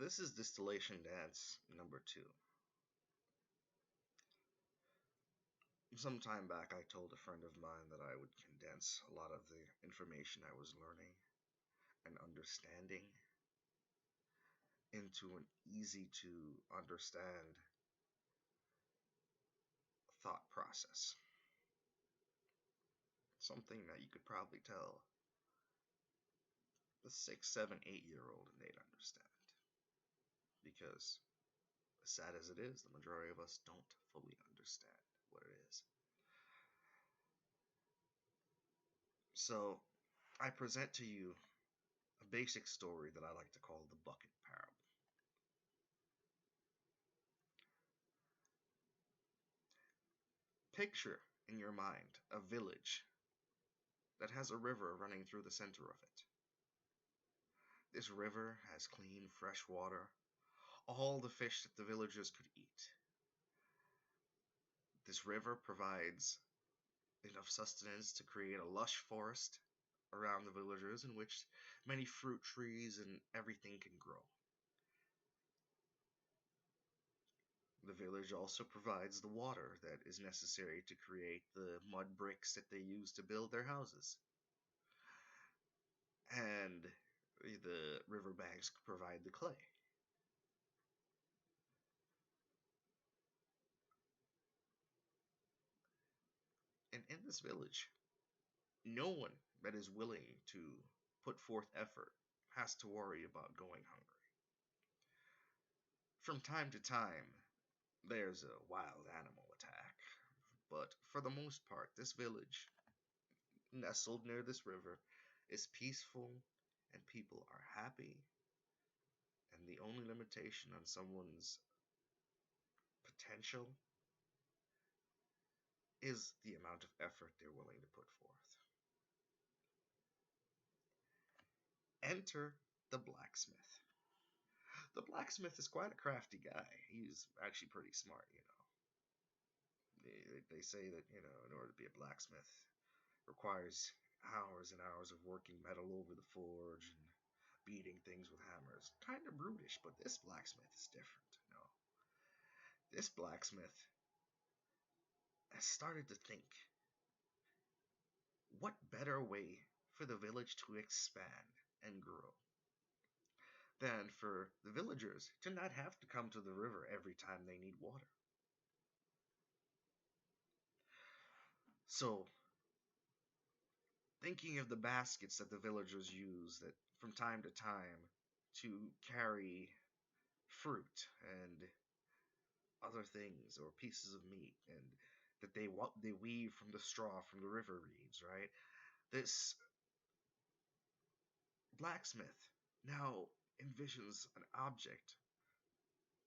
This is Distillation Dance number 2. Some time back, I told a friend of mine that I would condense a lot of the information I was learning and understanding into an easy to understand thought process. Something that you could probably tell the 6, 7, 8 year old and they'd understand. Because, as sad as it is, the majority of us don't fully understand what it is. So, I present to you a basic story that I like to call the bucket parable. Picture in your mind a village that has a river running through the center of it. This river has clean, fresh water, all the fish that the villagers could eat. This river provides enough sustenance to create a lush forest around the villagers in which many fruit trees and everything can grow. The village also provides the water that is necessary to create the mud bricks that they use to build their houses. And the riverbanks provide the clay. And in this village, no one that is willing to put forth effort has to worry about going hungry. From time to time, there's a wild animal attack, but for the most part, this village, nestled near this river, is peaceful and people are happy. And the only limitation on someone's potential is the amount of effort they're willing to put forth. Enter the blacksmith. The blacksmith is quite a crafty guy. He's actually pretty smart, you know. They say that, you know, in order to be a blacksmith, requires hours and hours of working metal over the forge and beating things with hammers. Kind of brutish, but this blacksmith is different, you know. This blacksmith has started to think, what better way for the village to expand and grow than for the villagers to not have to come to the river every time they need water. So, thinking of the baskets that the villagers use that from time to time to carry fruit and other things or pieces of meat and that they weave from the straw from the river reeds, right? This blacksmith now envisions an object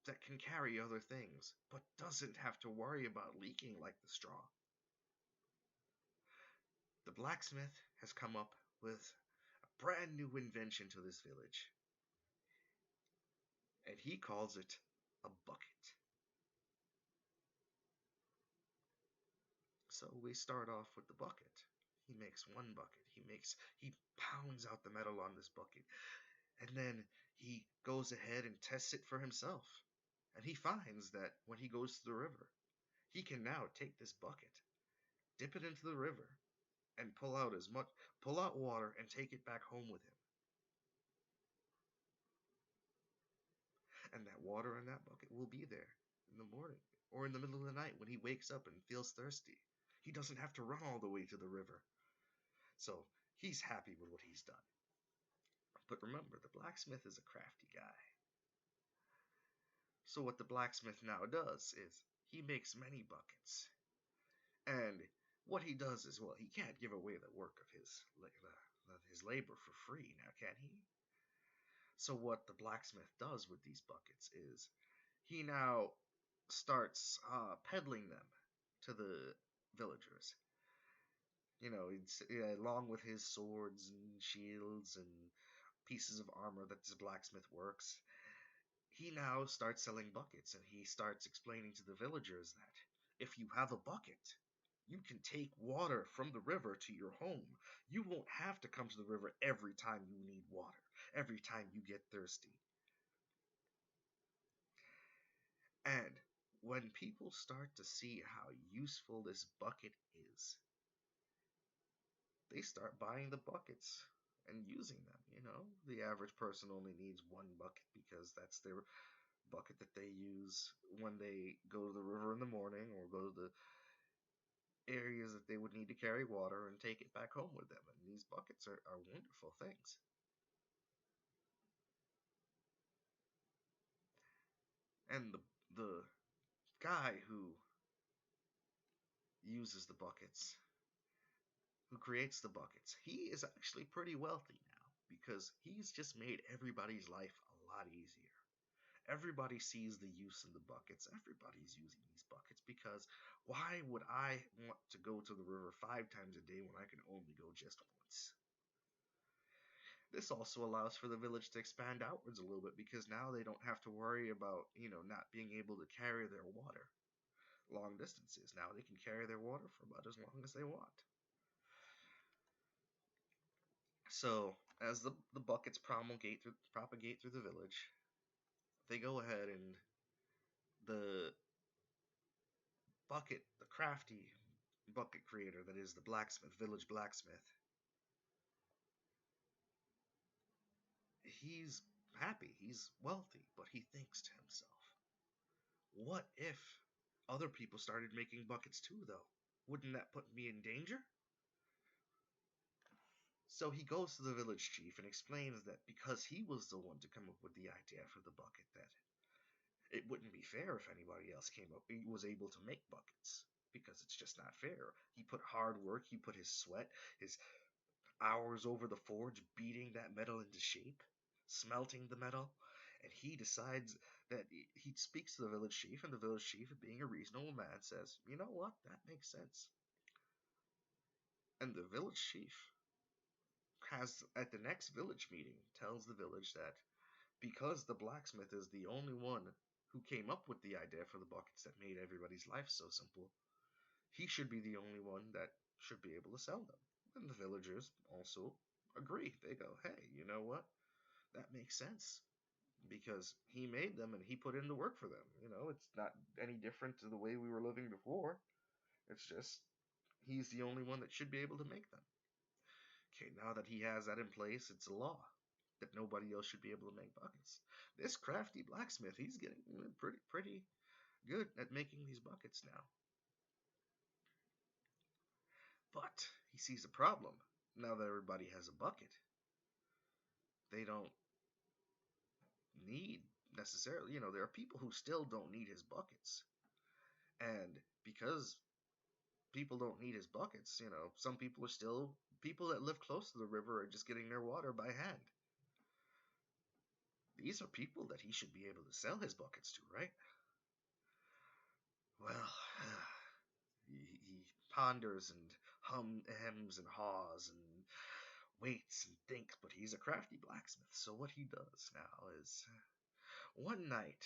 that can carry other things, but doesn't have to worry about leaking like the straw. The blacksmith has come up with a brand new invention to this village, and he calls it a bucket. So we start off with the bucket. He makes one bucket. He pounds out the metal on this bucket. And then he goes ahead and tests it for himself. And he finds that when he goes to the river, he can now take this bucket, dip it into the river, and pull out water and take it back home with him. And that water in that bucket will be there in the morning or in the middle of the night when he wakes up and feels thirsty. He doesn't have to run all the way to the river. So he's happy with what he's done. But remember, the blacksmith is a crafty guy. So what the blacksmith now does is he makes many buckets. And what he does is, well, he can't give away the work of his labor for free now, can he? So what the blacksmith does with these buckets is he now starts peddling them to the villagers. You know, along with his swords and shields and pieces of armor that this blacksmith works, he now starts selling buckets, and he starts explaining to the villagers that if you have a bucket, you can take water from the river to your home. You won't have to come to the river every time you need water, every time you get thirsty. And when people start to see how useful this bucket is, they start buying the buckets and using them. The average person only needs one bucket because that's their bucket that they use when they go to the river in the morning or go to the areas that they would need to carry water and take it back home with them. And these buckets are wonderful things. And the guy who uses the buckets, who creates the buckets, he is actually pretty wealthy now because he's just made everybody's life a lot easier. Everybody sees the use in the buckets. Everybody's using these buckets because why would I want to go to the river 5 times a day when I can only go just once? This also allows for the village to expand outwards a little bit because now they don't have to worry about, not being able to carry their water long distances. Now they can carry their water for about as long as they want. So, as the buckets propagate through the village, they go ahead and the the crafty bucket creator that is the blacksmith, village blacksmith, he's happy, he's wealthy, but he thinks to himself, what if other people started making buckets too, though? Wouldn't that put me in danger? So he goes to the village chief and explains that because he was the one to come up with the idea for the bucket, that it wouldn't be fair if anybody else was able to make buckets. Because it's just not fair. He put hard work, he put his sweat, his hours over the forge beating that metal into shape, smelting the metal, and he decides that he speaks to the village chief, and the village chief, being a reasonable man, says, "You know what? That makes sense." And the village chief has, at the next village meeting, tells the village that because the blacksmith is the only one who came up with the idea for the buckets that made everybody's life so simple, he should be the only one that should be able to sell them. And the villagers also agree. They go, hey, you know what? That makes sense because he made them and he put in the work for them. It's not any different to the way we were living before. It's just he's the only one that should be able to make them. Okay, now that he has that in place, it's a law that nobody else should be able to make buckets. This crafty blacksmith, he's getting pretty good at making these buckets now. But he sees a problem. Now that everybody has a bucket, they don't need necessarily, there are people who still don't need his buckets. And because people don't need his buckets, some people are still, people that live close to the river are just getting their water by hand. These are people that he should be able to sell his buckets to, right? Well, he ponders and hems and haws and waits and thinks, but he's a crafty blacksmith. So what he does now is, one night,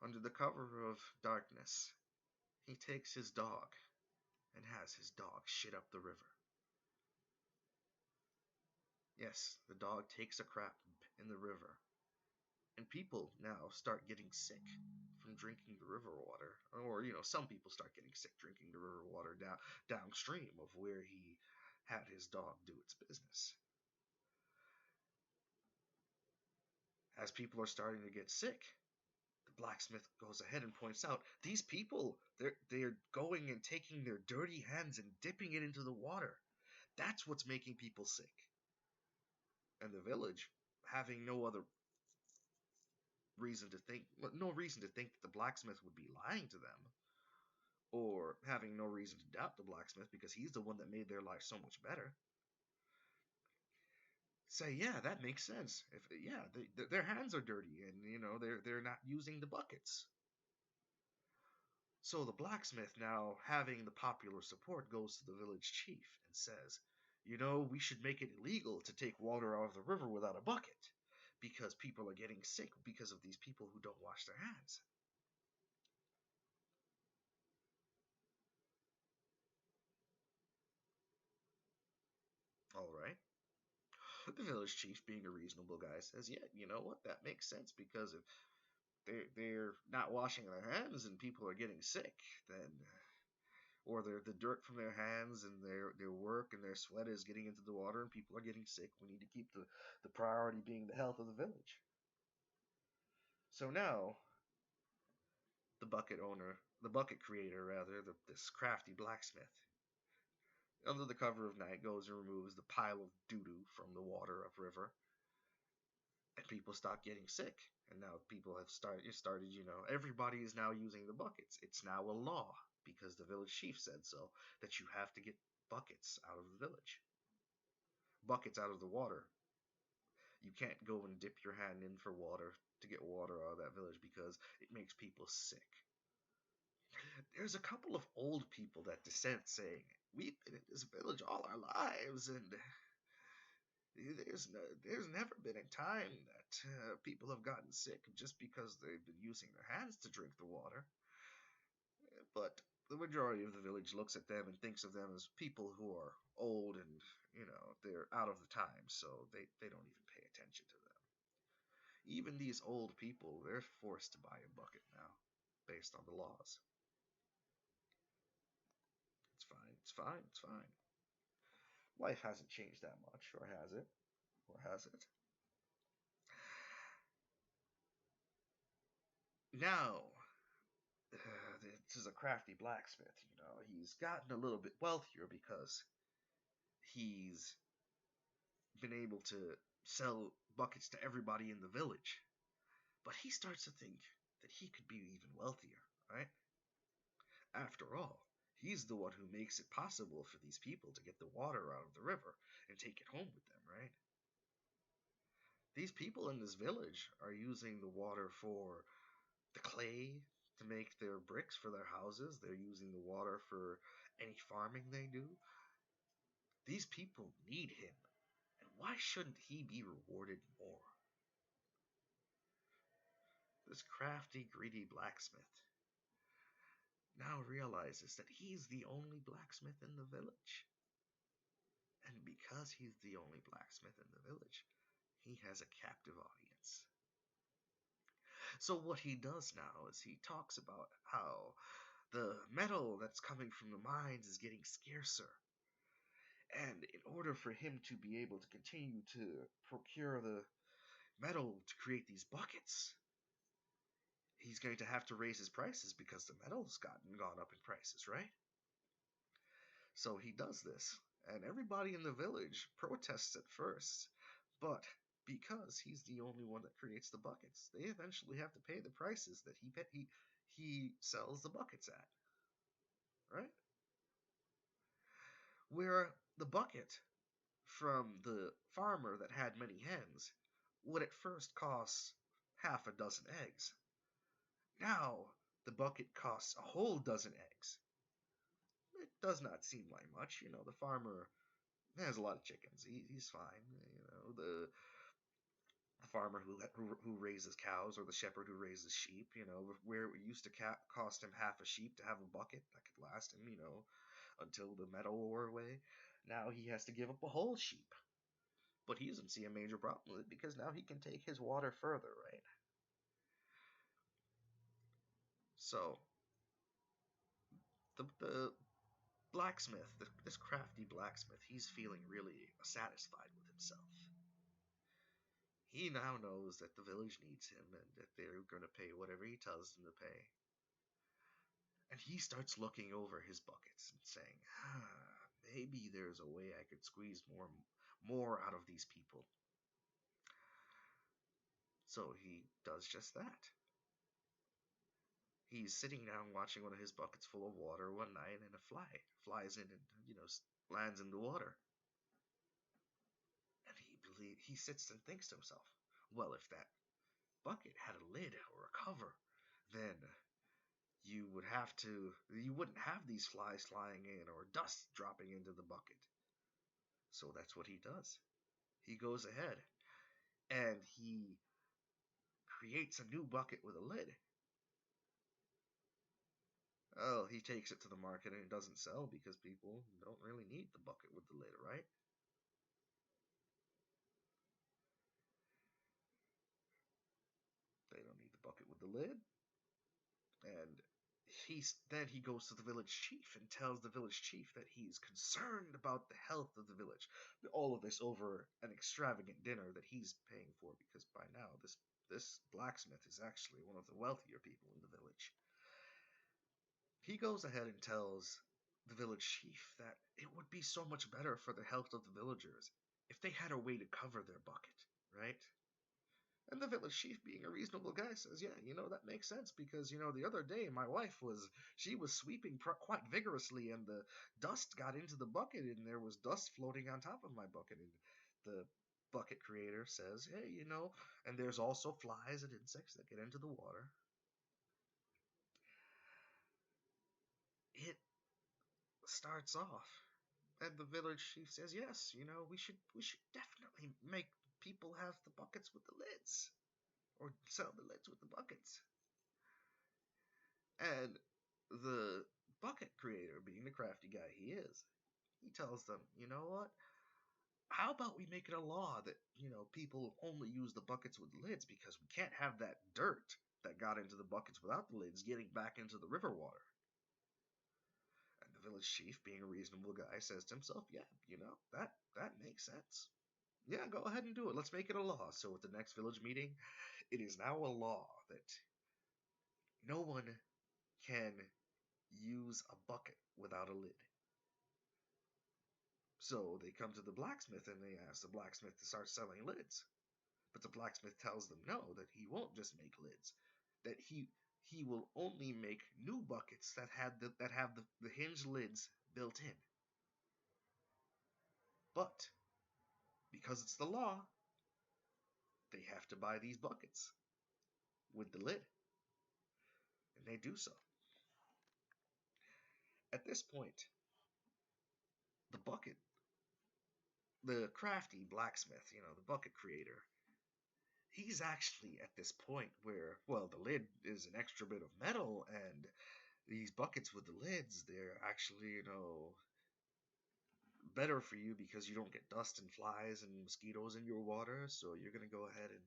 under the cover of darkness, he takes his dog and has his dog shit up the river. Yes, the dog takes a crap in the river. And people now start getting sick from drinking the river water. Or, some people start getting sick drinking the river water downstream of where he had his dog do its business. As people are starting to get sick, the blacksmith goes ahead and points out, these people, they're going and taking their dirty hands and dipping it into the water. That's what's making people sick. And the village, having no reason to think that the blacksmith would be lying to them, or having no reason to doubt the blacksmith because he's the one that made their life so much better, say, yeah, that makes sense. Their hands are dirty, and they're not using the buckets. So the blacksmith, now having the popular support, goes to the village chief and says, we should make it illegal to take water out of the river without a bucket because people are getting sick because of these people who don't wash their hands. All right. The village chief, being a reasonable guy, says, yeah, you know what? That makes sense because they're not washing their hands and people are getting sick, then or the dirt from their hands and their work and their sweat is getting into the water and people are getting sick. We need to keep the priority being the health of the village. So now the bucket creator rather, this crafty blacksmith, under the cover of night goes and removes the pile of doo-doo from the water of river, and people stop getting sick. And now people have started, everybody is now using the buckets. It's now a law because the village chief said so that you have to get buckets out of the village, buckets out of the water. You can't go and dip your hand in for water to get water out of that village because it makes people sick. There's a couple of old people that dissent, saying, "We've been in this village all our lives, and there's never been a time that people have gotten sick just because they've been using their hands to drink the water." But the majority of the village looks at them and thinks of them as people who are old and, they're out of the time, so they don't even pay attention to them. Even these old people, they're forced to buy a bucket now, based on the laws. It's fine, it's fine, it's fine. Life hasn't changed that much, or has it? Or has it? Now, this is a crafty blacksmith, He's gotten a little bit wealthier because he's been able to sell buckets to everybody in the village. But he starts to think that he could be even wealthier, right? After all, he's the one who makes it possible for these people to get the water out of the river and take it home with them, right? These people in this village are using the water for the clay to make their bricks for their houses. They're using the water for any farming they do. These people need him, and why shouldn't he be rewarded more? This crafty, greedy blacksmith now realizes that he's the only blacksmith in the village. And because he's the only blacksmith in the village, he has a captive audience. So what he does now is he talks about how the metal that's coming from the mines is getting scarcer. And in order for him to be able to continue to procure the metal to create these buckets, he's going to have to raise his prices because the metal's gone up in prices, right? So he does this, and everybody in the village protests at first, but because he's the only one that creates the buckets, they eventually have to pay the prices that he sells the buckets at, right? Where the bucket from the farmer that had many hens would at first cost half a dozen eggs. Now the bucket costs a whole dozen eggs. It does not seem like much, the farmer has a lot of chickens. He's fine, the farmer who raises cows or the shepherd who raises sheep, where it used to cost him half a sheep to have a bucket that could last him, until the metal wore away. Now he has to give up a whole sheep. But he doesn't see a major problem with it because now he can take his water further, right? So, the blacksmith, this crafty blacksmith, he's feeling really satisfied with himself. He now knows that the village needs him and that they're going to pay whatever he tells them to pay. And he starts looking over his buckets and saying, maybe there's a way I could squeeze more out of these people. So he does just that. He's sitting down watching one of his buckets full of water one night, and a fly flies in and, lands in the water. And he sits and thinks to himself, well, if that bucket had a lid or a cover, then you wouldn't have these flies flying in or dust dropping into the bucket. So that's what he does. He goes ahead and he creates a new bucket with a lid. Oh, he takes it to the market and it doesn't sell because people don't really need the bucket with the lid, right? They don't need the bucket with the lid, and he goes to the village chief and tells the village chief that he's concerned about the health of the village. All of this over an extravagant dinner that he's paying for, because by now this blacksmith is actually one of the wealthier people in the village. He goes ahead and tells the village chief that it would be so much better for the health of the villagers if they had a way to cover their bucket, right? And the village chief, being a reasonable guy, says, "Yeah, that makes sense, because the other day my wife was sweeping quite vigorously, and the dust got into the bucket, and there was dust floating on top of my bucket." And the bucket creator says, "Hey, and there's also flies and insects that get into the water." It starts off, and the village chief says, "Yes, we should definitely make people have the buckets with the lids, or sell the lids with the buckets." And the bucket creator, being the crafty guy he is, he tells them, "You know what? How about we make it a law that, people only use the buckets with lids, because we can't have that dirt that got into the buckets without the lids getting back into the river water." And the village chief, being a reasonable guy, says to himself, "Yeah, that makes sense. Yeah, go ahead and do it. Let's make it a law." So at the next village meeting, it is now a law that no one can use a bucket without a lid. So they come to the blacksmith and they ask the blacksmith to start selling lids. But the blacksmith tells them no, that he won't just make lids, that he will only make new buckets that have the hinged lids built in. But because it's the law, they have to buy these buckets with the lid, and they do so. At this point, the bucket, the crafty blacksmith, the bucket creator, he's actually at this point where, well, the lid is an extra bit of metal, and these buckets with the lids, they're actually, better for you, because you don't get dust and flies and mosquitoes in your water. So you're going to go ahead and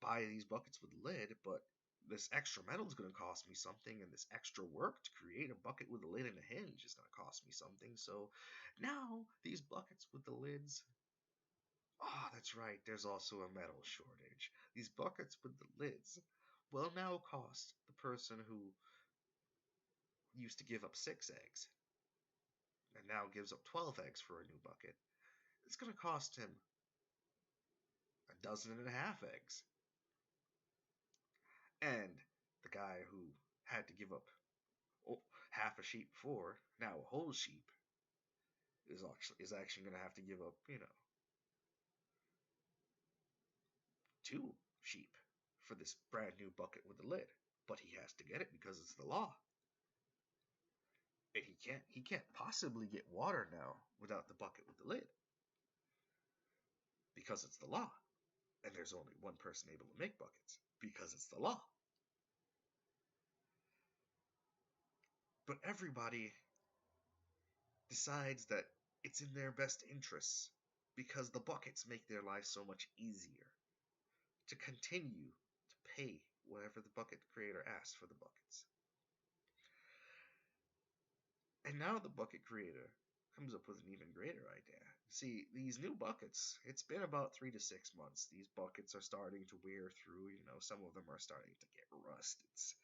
buy these buckets with the lid, but this extra metal is going to cost me something, and this extra work to create a bucket with a lid and a hinge is going to cost me something. So now these buckets with the lids, oh, that's right, there's also a metal shortage. These buckets with the lids will now cost the person who used to give up 6 eggs and now gives up 12 eggs for a new bucket. It's going to cost him a dozen and a half eggs. And the guy who had to give up half a sheep before, now a whole sheep, is actually going to have to give up, 2 sheep for this brand new bucket with the lid. But he has to get it because it's the law. And he can't possibly get water now without the bucket with the lid, because it's the law. And there's only one person able to make buckets, because it's the law. But everybody decides that it's in their best interests, because the buckets make their life so much easier, to continue to pay whatever the bucket creator asks for the buckets. And now the bucket creator comes up with an even greater idea. See, these new buckets, it's been about 3 to 6 months. These buckets are starting to wear through, some of them are starting to get rust. It's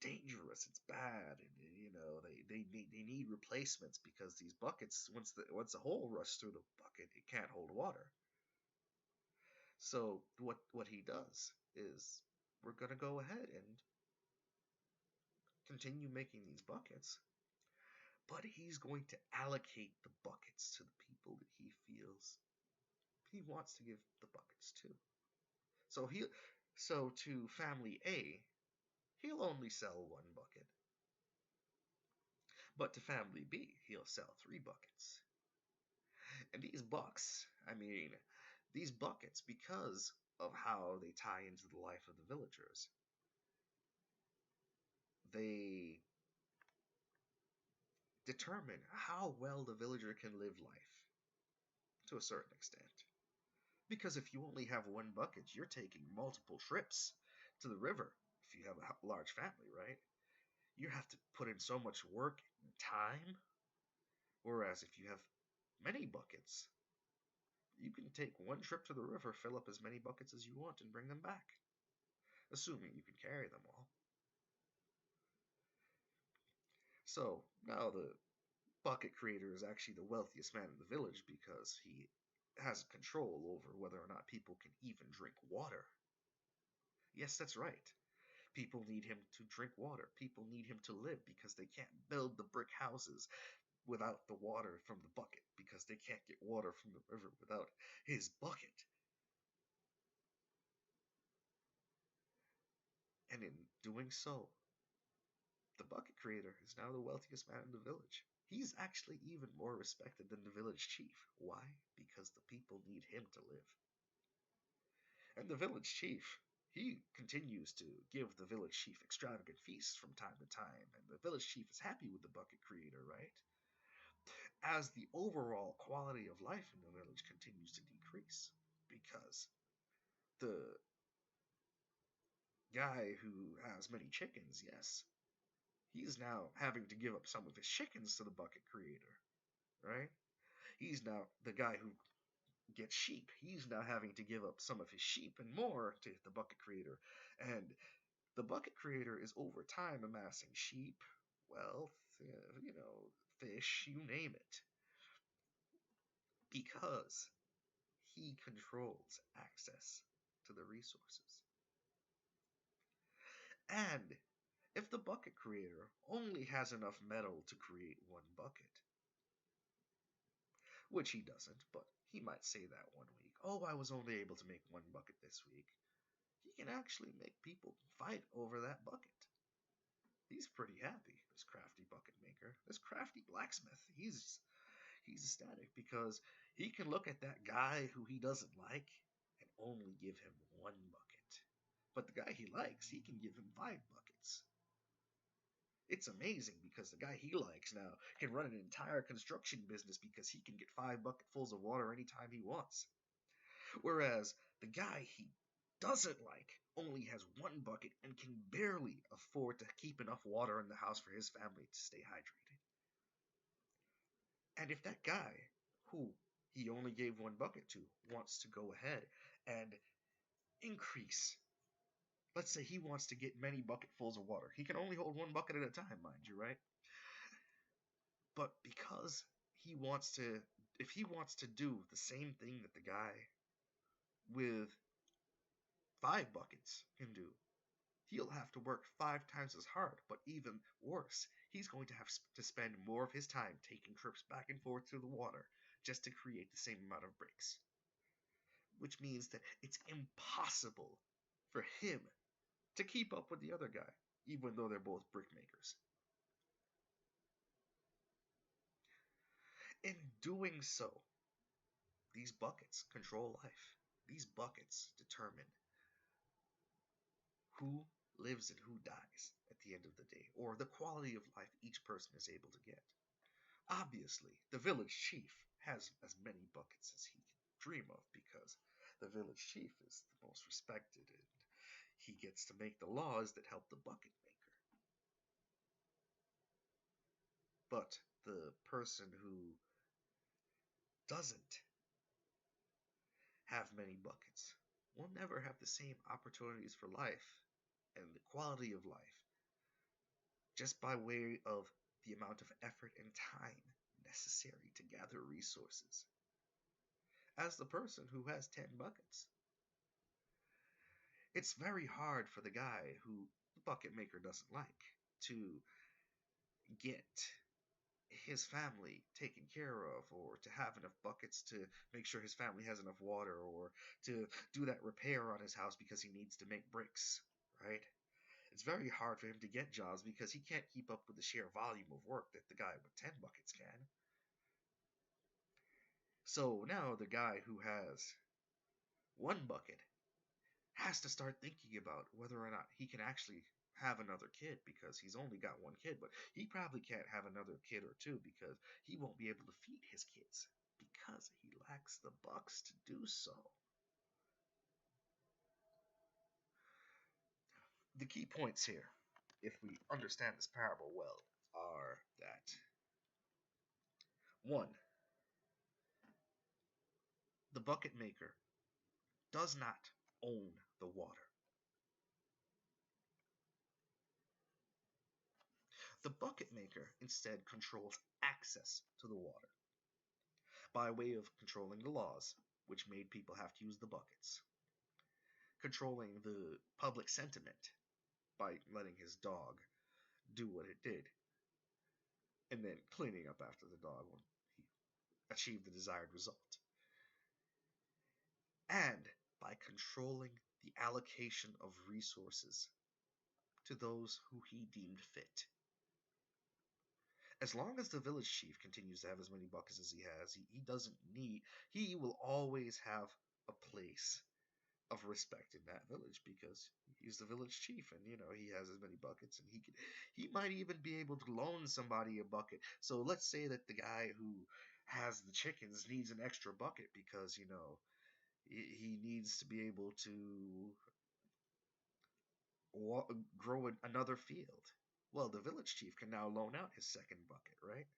dangerous, it's bad, and they need replacements, because these buckets, once the hole rusts through the bucket, it can't hold water. So what he does is, we're going to go ahead and continue making these buckets, but he's going to allocate the buckets to the people that he feels he wants to give the buckets to. So to family A, he'll only sell 1 bucket. But to family B, he'll sell 3 buckets. And these buckets, because of how they tie into the life of the villagers, they determine how well the villager can live life, to a certain extent. Because if you only have 1 bucket, you're taking multiple trips to the river you have a large family, right? You have to put in so much work and time. Whereas if you have many buckets, you can take one trip to the river, fill up as many buckets as you want, and bring them back, assuming you can carry them all. So now the bucket creator is actually the wealthiest man in the village because he has control over whether or not people can even drink water. Yes, that's right. People need him to drink water. People need him to live because they can't build the brick houses without the water from the bucket because they can't get water from the river without his bucket. And in doing so, the bucket creator is now the wealthiest man in the village. He's actually even more respected than the village chief. Why? Because the people need him to live. And the village chief, he continues to give the village chief extravagant feasts from time to time, and the village chief is happy with the bucket creator, right? As the overall quality of life in the village continues to decrease, because the guy who has many chickens, yes, he's now having to give up some of his chickens to the bucket creator, right? He's now the guy who gets sheep. He's now having to give up some of his sheep and more to the bucket creator. And the bucket creator is over time amassing sheep, wealth, fish, you name it, because he controls access to the resources. And if the bucket creator only has enough metal to create one bucket, which he doesn't, but he might say that one week, oh, I was only able to make one bucket this week, he can actually make people fight over that bucket. He's pretty happy, this crafty bucket maker, this crafty blacksmith. He's ecstatic because he can look at that guy who he doesn't like and only give him one bucket. But the guy he likes, he can give him 5 buckets. It's amazing because the guy he likes now can run an entire construction business because he can get 5 bucketfuls of water anytime he wants. Whereas the guy he doesn't like only has one bucket and can barely afford to keep enough water in the house for his family to stay hydrated. And if that guy, who he only gave one bucket to, wants to go ahead and increase, let's say he wants to get many bucketfuls of water. He can only hold one bucket at a time, mind you, right? But because he wants to, if he wants to do the same thing that the guy with 5 buckets can do, he'll have to work 5 times as hard. But even worse, he's going to have to spend more of his time taking trips back and forth through the water just to create the same amount of bricks. Which means that it's impossible for him to keep up with the other guy, even though they're both brick makers. In doing so, these buckets control life. These buckets determine who lives and who dies at the end of the day, or the quality of life each person is able to get. Obviously, the village chief has as many buckets as he can dream of because the village chief is the most respected and he gets to make the laws that help the bucket maker. But the person who doesn't have many buckets will never have the same opportunities for life and the quality of life just by way of the amount of effort and time necessary to gather resources as the person who has 10 buckets. It's very hard for the guy who the bucket maker doesn't like to get his family taken care of, or to have enough buckets to make sure his family has enough water, or to do that repair on his house because he needs to make bricks, right? It's very hard for him to get jobs because he can't keep up with the sheer volume of work that the guy with 10 buckets can. So now the guy who has one bucket has to start thinking about whether or not he can actually have another kid because he's only got one kid, but he probably can't have another kid or two because he won't be able to feed his kids because he lacks the bucks to do so. The key points here, if we understand this parable well, are that one, the bucket maker does not own the water. The bucket maker instead controls access to the water by way of controlling the laws, which made people have to use the buckets, controlling the public sentiment by letting his dog do what it did, and then cleaning up after the dog when he achieved the desired result, and by controlling the allocation of resources to those who he deemed fit. As long as the village chief continues to have as many buckets as he has, he doesn't need, he will always have a place of respect in that village because he's the village chief and he has as many buckets and he might even be able to loan somebody a bucket. So let's say that the guy who has the chickens needs an extra bucket because he needs to be able to grow another field. Well, the village chief can now loan out his second bucket, right?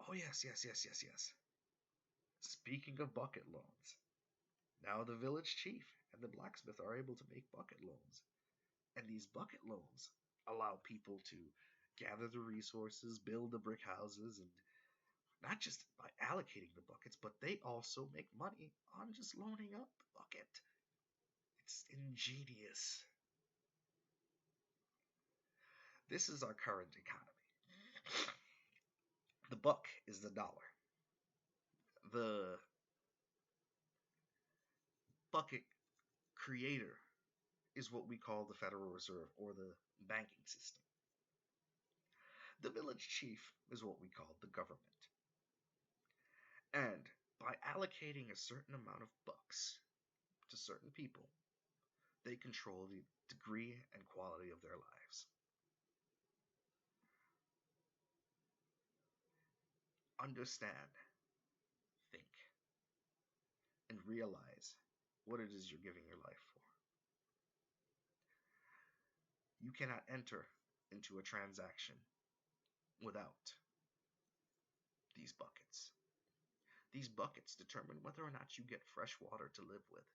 Oh, yes, yes, yes, yes, yes. Speaking of bucket loans, now the village chief and the blacksmith are able to make bucket loans. And these bucket loans allow people to gather the resources, build the brick houses, and not just by allocating the buckets, but they also make money on just loaning out the bucket. It's ingenious. This is our current economy. The buck is the dollar. The bucket creator is what we call the Federal Reserve or the banking system. The village chief is what we call the government. And by allocating a certain amount of bucks to certain people, they control the degree and quality of their lives. Understand, think, and realize what it is you're giving your life for. You cannot enter into a transaction without these buckets. These buckets determine whether or not you get fresh water to live with.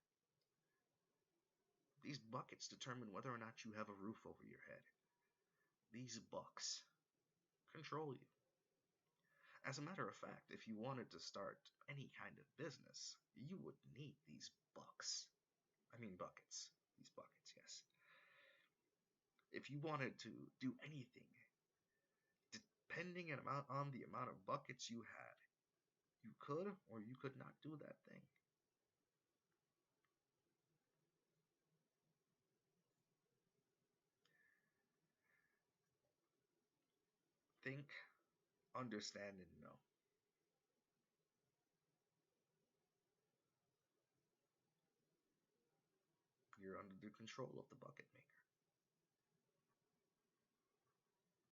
These buckets determine whether or not you have a roof over your head. These bucks control you. As a matter of fact, if you wanted to start any kind of business, you would need these buckets. These buckets, yes. If you wanted to do anything, depending on the amount of buckets you had, you could or you could not do that thing. Think, understand, and know. You're under the control of the bucket maker.